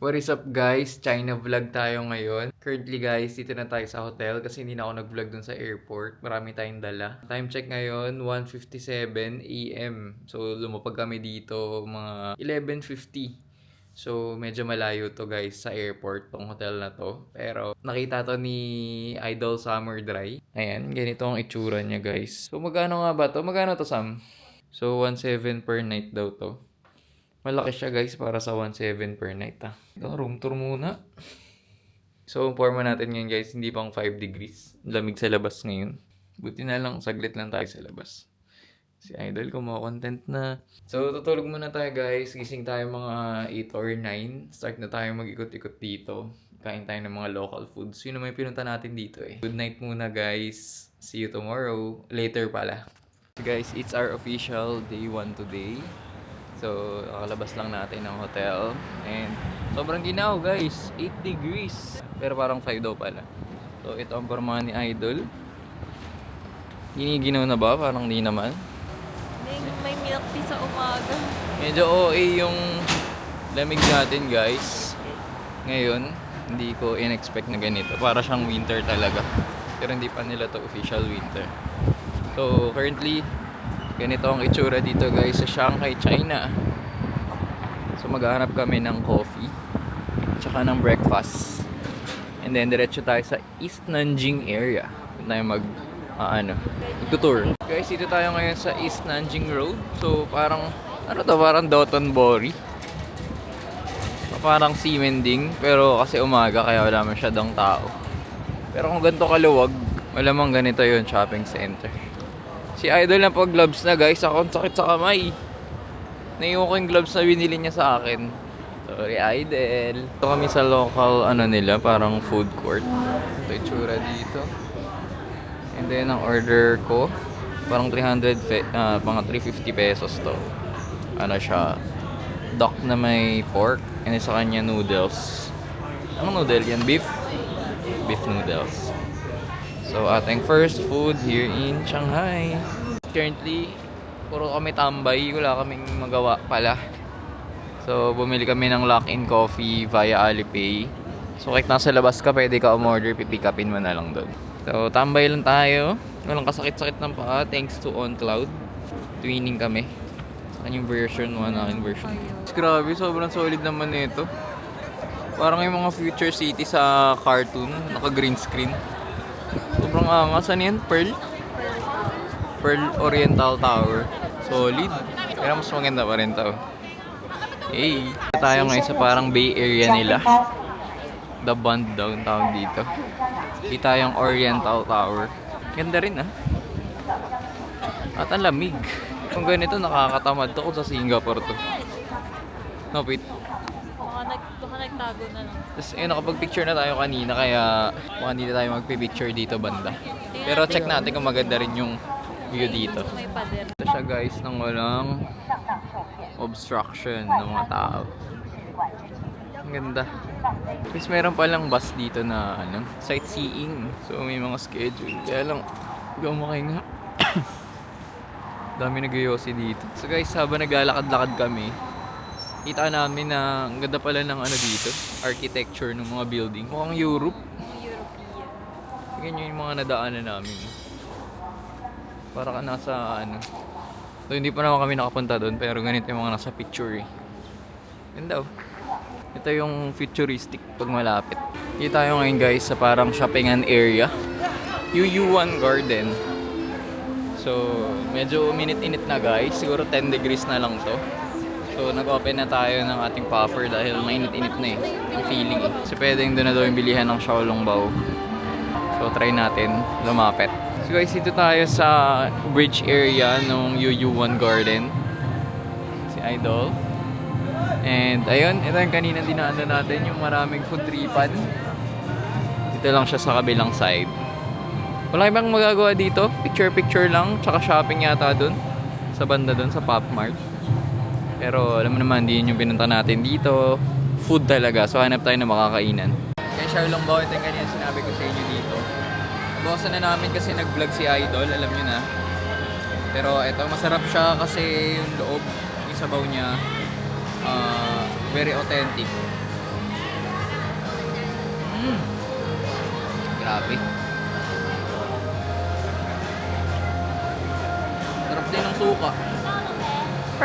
What is up guys? China vlog tayo ngayon. Currently guys, dito na tayo sa hotel kasi hindi na ako nag-vlog dun sa airport. Marami tayong dala. Time check ngayon, 1:57 AM. So lumapag kami dito mga 11:50. So medyo malayo to guys sa airport, tong hotel na to. Pero nakita to ni Idol Summer Dry. Ayan, ganito ang itsura niya guys. So magkano nga ba to? Magkano to Sam? So 1.7 per night daw to. Malaki siya guys para sa 1.7 per night Ito, room tour muna. So, forma natin ngayon guys, hindi pang 5 degrees. Lamig sa labas ngayon. Buti na lang, saglit lang tayo sa labas. Si Idol, content na. So, tutulog muna tayo guys. Gising tayo mga 8 or 9. Start na tayo mag-ikot-ikot dito. Kain tayo ng mga local foods. Yun naman yung pinunta natin dito eh. Good night muna guys. See you tomorrow. Later pala. Guys, it's our official day 1 today. So, nakalabas lang natin ng hotel. And, sobrang ginaw guys. 8 degrees. Pero parang 5 daw pala. So, ito ang pormahan ni Idol. Giniginaw na ba? Parang di naman. May milk tea sa umaga. Medyo OA yung lamig natin guys. Ngayon, hindi ko in-expect na ganito. Para siyang winter talaga. Pero hindi pa nila to official winter. So, currently, ganito ang itsura dito guys sa Shanghai, China. So maghahanap kami ng coffee tsaka ng breakfast. And then diretso tayo sa East Nanjing area. Doon tayo mag-tour. Guys, dito tayo ngayon sa East Nanjing Road. So parang, parang Dotonbori. Parang Ximending. Pero kasi umaga kaya wala masyadong tao. Pero kung ganito kaluwag, malamang ganito yon shopping center. Si Idol na pag gloves na guys, ako ang sakit sa kamay. Naiwan ko yung gloves na binili niya sa akin. Sorry Idol. Ito kami sa local nila, parang food court. Ito yung tsura dito. And then ang order ko, parang mga 350 pesos to. Ano siya, duck na may pork. And sa kanya noodles. Anong noodle yan? Beef noodles. So, ating first food here in Shanghai. Currently, puro kami tambay. Wala kaming magawa pala. So, bumili kami ng lock-in coffee via Alipay. So, kahit nasa labas ka, pwede ka umorder, pipick upin mo na lang doon. So, tambay lang tayo. Walang kasakit-sakit ng paa. Thanks to OnCloud. Twinning kami. Sa kanyang version 1, aking version 2. Grabe, sobrang solid naman nito. Parang yung mga future city sa cartoon. Naka-green screen. Sobrang angas. Ano yan? Pearl Oriental Tower. Solid. Pero mas maganda pa rin to. Hey! Tayo ngayon sa parang Bay Area nila. The Bund daw ang tawag dito. Di tayong Oriental Tower. Ganda rin At ang lamig. Kung ganito nakakatamad to kung sa Singapore to. No, wait. Baka nagtago na lang. Tapos nakapag-picture na tayo kanina kaya mukhang hindi na tayo magpipicture dito banda. Pero check natin kung maganda rin yung view dito. May pader. Ito siya guys nang walang obstruction ng mga tao. Ang ganda. Tapos meron palang bus dito na sightseeing. So may mga schedule. Kaya lang, gumakay nga. Dami nag-yosi dito. So guys, habang naglalakad-lakad kami, kita namin na ang ganda pala ng dito, architecture ng mga building. Mukhang Europe. European. Ganyan yung mga nadaanan namin. Para ka nasa So hindi pa naman kami nakapunta doon, pero ganito yung mga nasa picture Ganda Ito yung futuristic pag malapit. Kita tayo ngayon guys sa parang shoppingan area. Yuyuan Garden. So medyo minit-init na guys. Siguro 10 degrees na lang to. So, nag-open na tayo ng ating puffer dahil mainit-init na yung feeling Kasi pwedeng doon na daw yung bilihan ng Xiaolongbao. So, try natin lumapit. So guys, dito tayo sa bridge area ng Yuyuan Garden. Si Idol. And ayun, ito yung kanina dinaanan natin, yung maraming food tripan. Dito lang siya sa kabilang side. Wala ibang magagawa dito. Picture-picture lang, tsaka shopping yata doon. Sa banda doon, sa Pop Mart. Pero alam mo naman, hindi yun yung pinunta natin dito. Food talaga. So hanap tayo na makakainan. Kaya Xiaolongbao, ito yung kanina sinabi ko sa inyo dito. Nabawasan na namin kasi nag-vlog si Idol, alam nyo na. Pero ito, masarap siya kasi yung loob, yung sabaw niya, very authentic.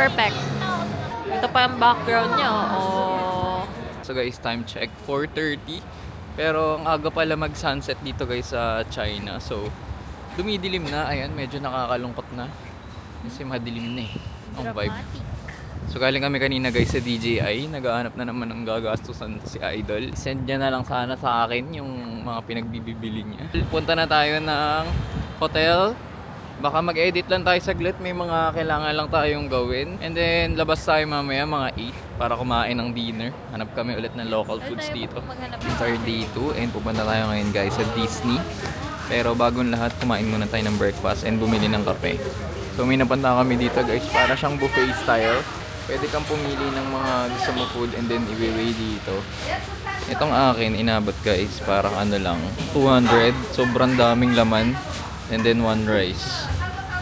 perfect. Ito pa yung background niya, oh. So guys, time check, 4:30. Pero ang aga pala mag-sunset dito guys sa China. So, dumidilim na. Ayan, medyo nakakalungkot na. Kasi madilim na eh. Ang vibe. So galing kami kanina guys sa DJI. Nagahanap na naman ng gagastusan si Idol. Send niya na lang sana sa akin yung mga pinagbibili niya. Punta na tayo ng hotel. Baka mag-edit lang tayo saglit. May mga kailangan lang tayong gawin. And then labas tayo mamaya mga 8 para kumain ng dinner. Hanap kami ulit ng local foods dito. It's our day 2 and pupunta tayo ngayon guys sa Disney. Pero bagong lahat, kumain muna tayo ng breakfast and bumili ng kape. So may napunta kami dito guys, para siyang buffet style. Pwede kang pumili ng mga gusto mo food and then i-weigh dito. Itong akin, inabot guys, parang ano lang, 200. Sobrang daming laman. And then one rice.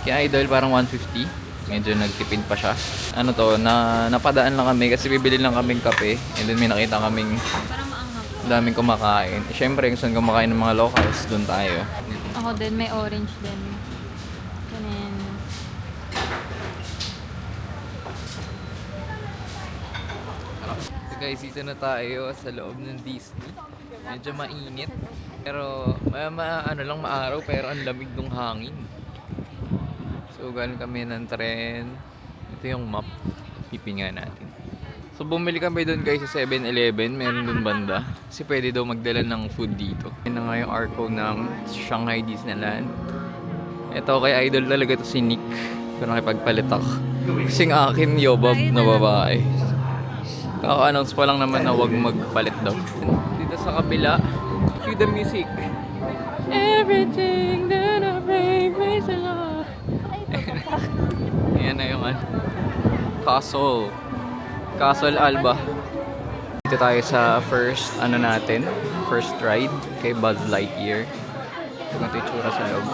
Kaya Idol, parang 150. Medyo nagtipid pa siya. Ano to, napadaan lang kami kasi bibili lang kaming kape. And then may nakita kaming Parang maanghang. daming kumakain. Siyempre, kung saan kumakain ng mga locals, doon tayo. Ako din, may orange din. Kanin. So guys, dito na tayo sa loob ng Disney. Medyo mainit. Pero, ano lang maaraw, pero ang lamig ng hangin. So, galing kami ng tren. Ito yung map. Pipinga natin. So, bumili kami doon guys sa 7-Eleven. Meron doon banda. Kasi pwede daw magdala ng food dito. Yan na nga yung arco ng Shanghai Disneyland. Ito kay Idol talaga to si Nick. Pero nakipagpalit ako. Kasing akin, yobab na babae. Kaka-announce pa lang naman na huwag magpalit daw. Dito sa kabila, cue the music. Everything that I bring, praise the Lord. Ayan na yung Castle. Castle Alba. Dito tayo sa first ride kay Buzz Lightyear. Ito yung itsura sa loob.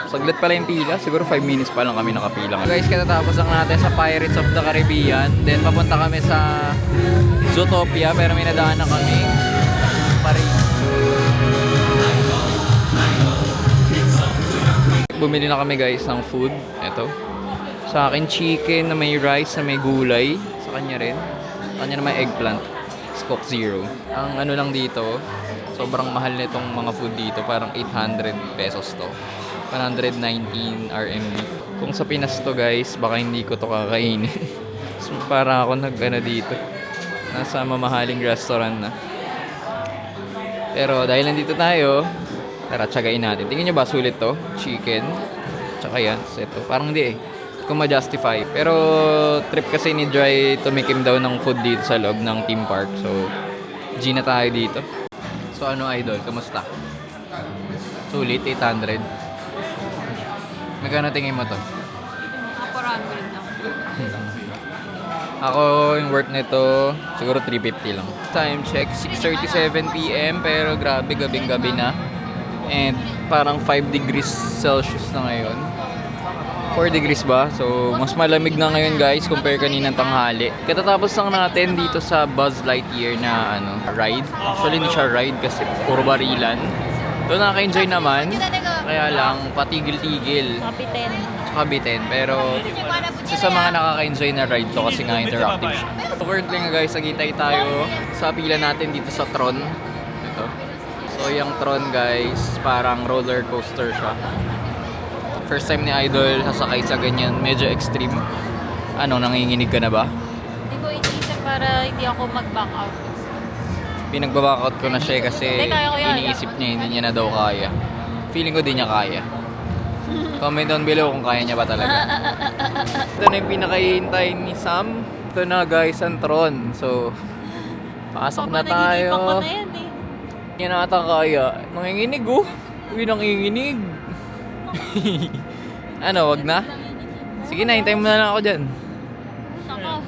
Saglit pala yung pila. Siguro 5 minutes pa lang kami nakapila. Guys, katatapos lang natin sa Pirates of the Caribbean. Then papunta kami sa Zootopia. Pero may nadaan na kami. Paris. Bumili na kami guys ng food. Ito. Sa akin, chicken na may rice, na may gulay. Sa kanya rin. Sa kanya na may eggplant. Coke Zero. Ang ano lang dito, sobrang mahal nitong mga food dito. Parang 800 pesos to. 119 RMB. Kung sa Pinas to guys, baka hindi ko to kakainin. So, para ako dito. Nasa mamahaling restaurant na. Pero dahil nandito tayo, tara, tsagain natin. Tingin nyo ba sulit to? Chicken. Tsaka yan. Ito. Parang hindi eh. Kung ma-justify. Pero trip kasi ni Dry tumikim daw ng food dito sa loob ng theme park. So, G na tayo dito. So ano Idol, kamusta? Sulit, 800. Magkano tingin mo to? Ako 400 lang. Ako, yung worth nito, siguro 350 lang. Time check, 6:37 PM. Pero grabe, gabing-gabi na. And parang 5 degrees Celsius na ngayon. 4 degrees ba? So, mas malamig na ngayon guys compare kaninang tanghali. Katatapos lang natin dito sa Buzz Lightyear na ride. Actually, hindi siya ride kasi puro barilan. Doon nakaka-enjoy naman. Kaya lang, patigil-tigil. Kapitin. Tsaka bitin. Pero, isa sa mga nakaka-enjoy na ride to kasi nga interactive siya. So, currently nga guys, nagitay tayo sa pila natin dito sa Tron. Ito. So, yung Tron guys, parang roller coaster siya. First time ni Idol sasakay sa ganyan, medyo extreme. Ano, nanginginig ka na ba? Hindi ko iniisip para hindi ako mag-back out. Pinagbaback out ko na siya kasi Hindi, kaya ko yan. iniisip niya hindi niya na daw kaya. Feeling ko di niya kaya. Comment down below kung kaya niya ba talaga. Ito na yung pinakahihintay ni Sam. Ito na guys, ang Tron. So, pasok na tayo. Naginipan ko na yan eh. Hindi na ata kaya. Nanginginig oh. Uy, nanginginig. Ano, wag na? Sige na, hintayin mo na lang ako dyan. Nako.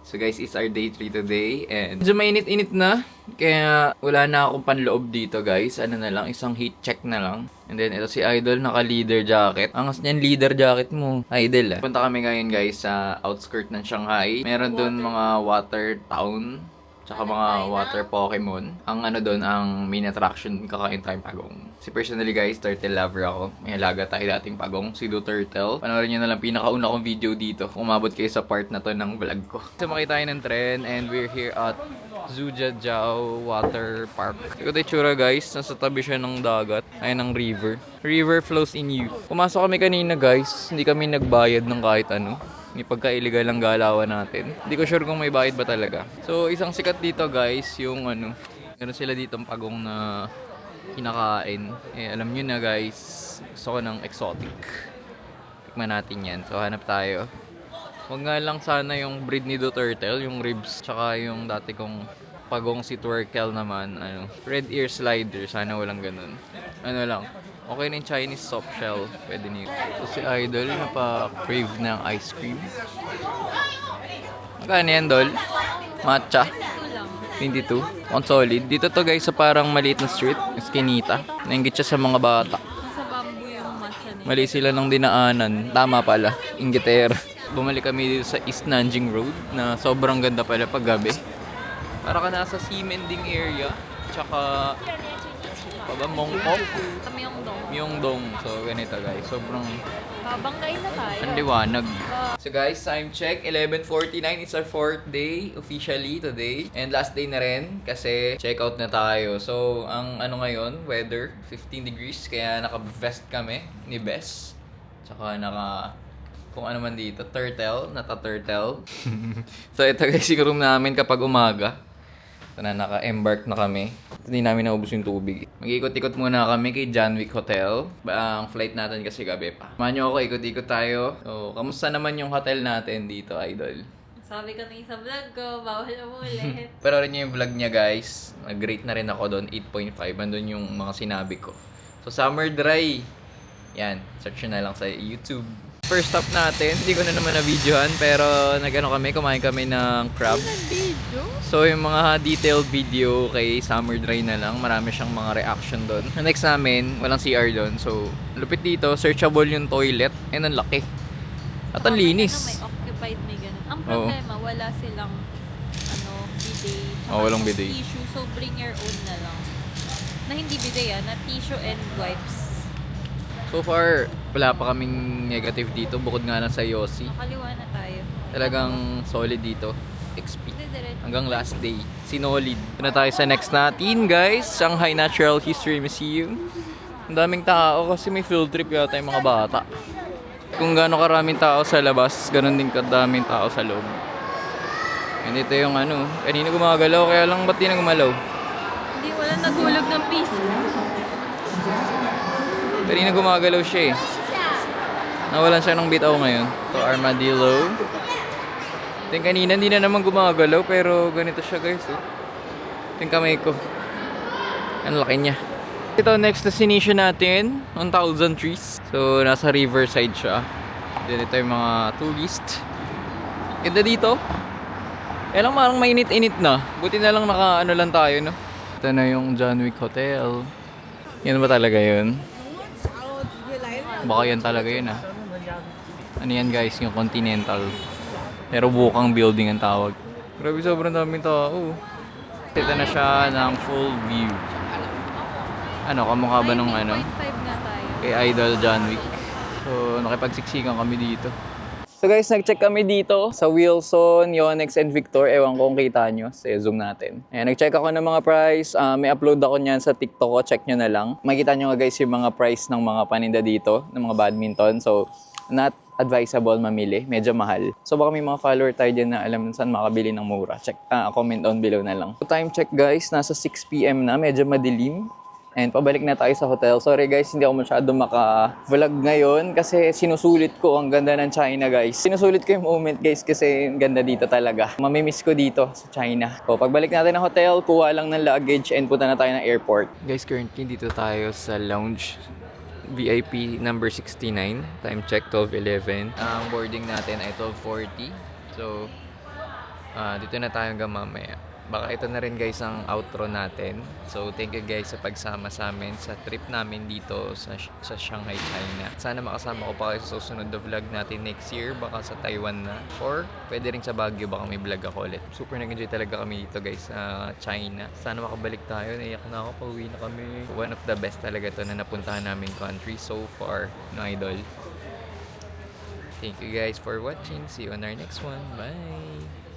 So guys, it's our day 3 today and medyo mainit-init na. Kaya wala na akong panloob dito guys. Ano na lang, isang heat check na lang. And then ito si Idol, naka-leader jacket. Angas niyan, leader jacket mo. Idol Punta kami ngayon guys sa outskirt ng Shanghai. Meron dun mga water town. tsaka mga water Pokemon. Ang ano doon, ang main attraction, kakain tayong pagong. Si personally guys, turtle lover ako. May alaga tayo dating pagong, si Do Turtle. Panoorin nyo na lang pinakauna kong video dito. Umabot kayo sa part na to ng vlog ko. Sumakay tayo ng tren and we're here at Zhujiajiao Water Park. Ito yung tsura guys, nasa tabi siya ng dagat. Ayun ang river. River flows in you. Pumasok kami kanina guys, hindi kami nagbayad ng kahit ano. May pagka-illegal ang galawan natin. Hindi ko sure kung may bayad ba talaga. So, isang sikat dito guys, yung ano, meron sila ditong pagong na kinakain. Eh, alam nyo na guys, gusto ko ng exotic. Tikman natin yan. So, hanap tayo. Huwag nga lang sana yung breed ni Do Turtle, yung ribs, tsaka yung dati kong pagong si Twerkel naman, ano, red ear slider, sana walang ganun. Ano lang, okay na yung Chinese soft shell, pwede nyo. So si Idol, napa-crave ng ice cream. Magkano yan, Dol? Matcha? 22. On solid. Dito to guys sa parang maliit na street, Eskinita. Nainggit siya sa mga bata. Nasa bamboo yung matcha niya. Mali sila ng dinaanan. Tama pala, inggiter. Bumalik kami dito sa East Nanjing Road na sobrang ganda pala pag gabi. Para ka nasa Ximending area. Tsaka Mongkok. Kami yung dong. Myeongdong. So ganito guys. Sobrang Babanggain na tayo. ang liwanag. So guys, time check. 11:49. It's our 4th day officially today. And last day na rin kasi check out na tayo. So ang ano ngayon, weather 15 degrees. Kaya naka-vest kami ni Bess. Tsaka naka kung ano man dito, turtle, nata-turtle. So ito guys yung room namin kapag umaga. Ito na, naka-embark na kami. Hindi namin naubos yung tubig. Mag-ikot-ikot muna kami kay Janwick Hotel. Ang flight natin kasi gabi pa. Samahan nyo ako, ikot-ikot tayo. So, kamusta naman yung hotel natin dito, Idol? Sabi ko na sa vlog ko, bawal umulit. Pero rin yung vlog niya guys. Nag-rate na rin ako doon, 8.5. Andun yung mga sinabi ko. So, summer dry. Yan, search nyo na lang sa YouTube. First stop natin, hindi ko na naman na-videohan, pero kumain kami ng crab. Video? So yung mga detailed video kay Summer Dry na lang, marami siyang mga reaction doon. Next namin, walang CR doon. So lupit dito, searchable yung toilet, and ang laki. At ang linis. May occupied, may ganun. Ang problema, wala silang bidet. Walang bidet. Tissue, so bring your own na lang. Na hindi bidet na tissue and wipes. So far, wala pa kaming negative dito, bukod nga lang sa Yossi. Nakaliwa na tayo. Talagang solid dito. XP. Hindi, diretso. Hanggang last day. Sinolid. Ito na tayo sa next natin, guys. Shanghai Natural History Museum. Ang daming tao kasi may field trip yata yung mga bata. Kung gaano karaming tao sa labas, ganun din kadaming tao sa loob. And ito yung kanina gumagalaw, kaya lang ba't di na gumalaw? Hindi, wala nagulog ng piece. Kanina gumagalaw siya eh. Nawalan siya ng bitaw ngayon. Ito, armadillo. Ito yung kanina, hindi na naman gumagalaw, pero ganito siya guys. Oh. Ito yung kamay ko. Ang laki niya. Ito, next destination natin, 1,000 trees. So, nasa riverside siya. Then ito yung mga tourist. Ganda dito. Kaya lang parang mainit-init na. Buti na lang lang tayo, no? Ito na yung Janwick Hotel. Yan ba talaga yun? Baka yan talaga yun ah. Ano yan guys, yung Continental. Pero bukang building ang tawag. Grabe, sobrang daming tao. Ito na siya ng full view. Kamukha ba nung 5 na tayo. kay Idol Janwick. So, nakipagsiksikan kami dito. So guys, nag-check kami dito sa Wilson, Yonex, and Victor. Ewan ko kung kita nyo. Zoom natin. Ayan, nag-check ako ng mga price. May upload ako niyan sa TikTok ko. Check nyo na lang. Makikita nyo nga guys yung mga price ng mga paninda dito, ng mga badminton. So, not advisable mamili. Medyo mahal. So, baka may mga follower tayo dyan na alam saan makabili ng mura. Check, comment down below na lang. So, time check guys. Nasa 6 PM na. Medyo madilim. And pabalik na tayo sa hotel. Sorry guys, hindi ako masyado maka-vlog ngayon kasi sinusulit ko ang ganda ng China guys. Sinusulit ko yung moment guys kasi ang ganda dito talaga. Mamimiss ko dito sa China. So pagbalik natin ng hotel, kuha lang ng luggage and punta na tayo ng airport. Guys, currently dito tayo sa lounge. VIP number 69. Time check 12:11. Ang boarding natin ay 12:40. So dito na tayo hanggang mamaya. baka ito na rin guys ang outro natin. So thank you guys sa pagsama sa amin sa trip namin dito sa Shanghai, China. Sana makasama ko pa kayo sa susunod na vlog natin next year, baka sa Taiwan na, or pwede rin sa Baguio, baka may vlog ako ulit. Super nag-enjoy talaga kami dito guys sa China. Sana makabalik tayo, naiyak na ako, pauwi na kami. One of the best talaga to na napuntahan namin country so far, no idol. Thank you guys for watching. See you on our next one. Bye!